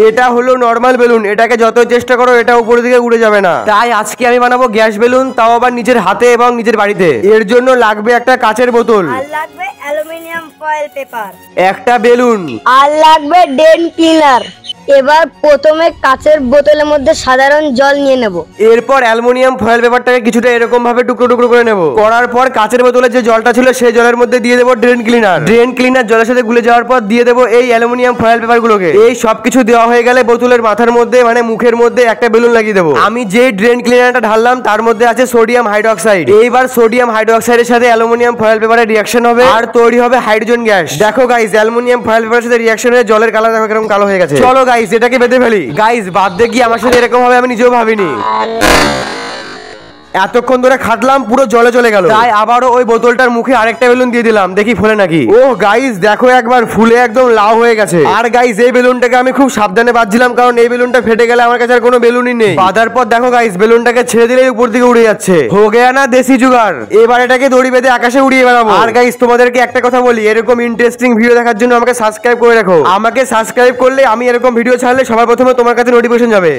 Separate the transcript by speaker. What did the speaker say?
Speaker 1: এটা হলো normal balloon, এটাকে যত চেষ্টা করো এটা উপরের দিকে উড়ে যাবে না। তাই আজকে আমি বানাবো গ্যাস বেলুন, তাও আবার নিজের হাতে এবং নিজের বাড়িতে। এর জন্য লাগবে একটা কাচের বোতল,
Speaker 2: আর লাগবে অ্যালুমিনিয়াম ফয়েল পেপার,
Speaker 1: একটা বেলুন,
Speaker 2: আর লাগবে ড্রেন ক্লিনার। এবার প্রথমে কাচের বোতলের মধ্যে সাধারণ জল নিয়ে নেব।
Speaker 1: এরপর অ্যালুমিনিয়াম ফয়েল পেপারটাকে কিছুটা এরকম ভাবে টুকরো টুকরো করে নেব। করার পর কাচের বোতলে যে জলটা ছিল সেই জলের মধ্যে দিয়ে দেবো ড্রেন ক্লিনার। ড্রেন ক্লিনার জলের সাথে গুলে যাওয়ার পর দিয়ে দেবো এই অ্যালুমিনিয়াম ফয়েল পেপার গুলোকে। এই সবকিছু দেওয়া হয়ে গেলে বোতলের মাথার মধ্যে মানে মুখের মধ্যে একটা বেলুন লাগিয়ে দেবো। আমি যে ড্রেন ক্লিনারটা ঢাললাম তার মধ্যে আছে সোডিয়াম হাইড্রোক্সাইড। এইবার সোডিয়াম হাইড্রোক্সাইডের সাথে অ্যালুমিনিয়াম ফয়েল পেপারের রিঅ্যাকশন হবে আর তৈরি হবে হাইড্রোজেন গ্যাস। দেখো গাইস, অ্যালুমিনিয়াম ফয়েল পেপারের সাথে রিঅ্যাকশন হয়ে জলের কালার দেখো কিরকম কালো হয়ে গেছে। চলো গাইস এটাকে বেঁধে ফেলি। গাইস বাদ কি আমার সাথে এরকম হবে আমি নিজেও ভাবিনি। এতক্ষণ ধরে খাটলাম, পুরো জলে চলে গেল। তাই আবারও ওই বোতলটার মুখে আরেকটা বেলুন দিয়ে দিলাম, দেখি ফুলে নাকি। ও গাইস দেখো একবার ফুলে একদম লাল হয়ে গেছে। আর গাইস এই বেলুনটাকে আমি খুব সাবধানে বাঁধছিলাম, কারণ এই বেলুনটা ফেটে গেলে আমার কাছে আর কোনো বেলুনই নেই। বাঁধার পর দেখো গাইস বেলুনটাকে ছেড়ে দিলেই উপর দিকে উড়ে যাচ্ছে। হো গেয়া না দেশি জুগাড়। এবার এটাকে দড়ি বেঁধে আকাশে উড়িয়ে বেড়াবো। আর গাইস তোমাদেরকে একটা কথা বলি, এরকম ইন্টারেস্টিং ভিডিও দেখার জন্য আমাকে সাবস্ক্রাইব করে রাখো। আমাকে সাবস্ক্রাইব করলে আমি এরকম ভিডিও ছাড়লে সবার প্রথমে তোমার কাছে নোটিফিকেশন যাবে।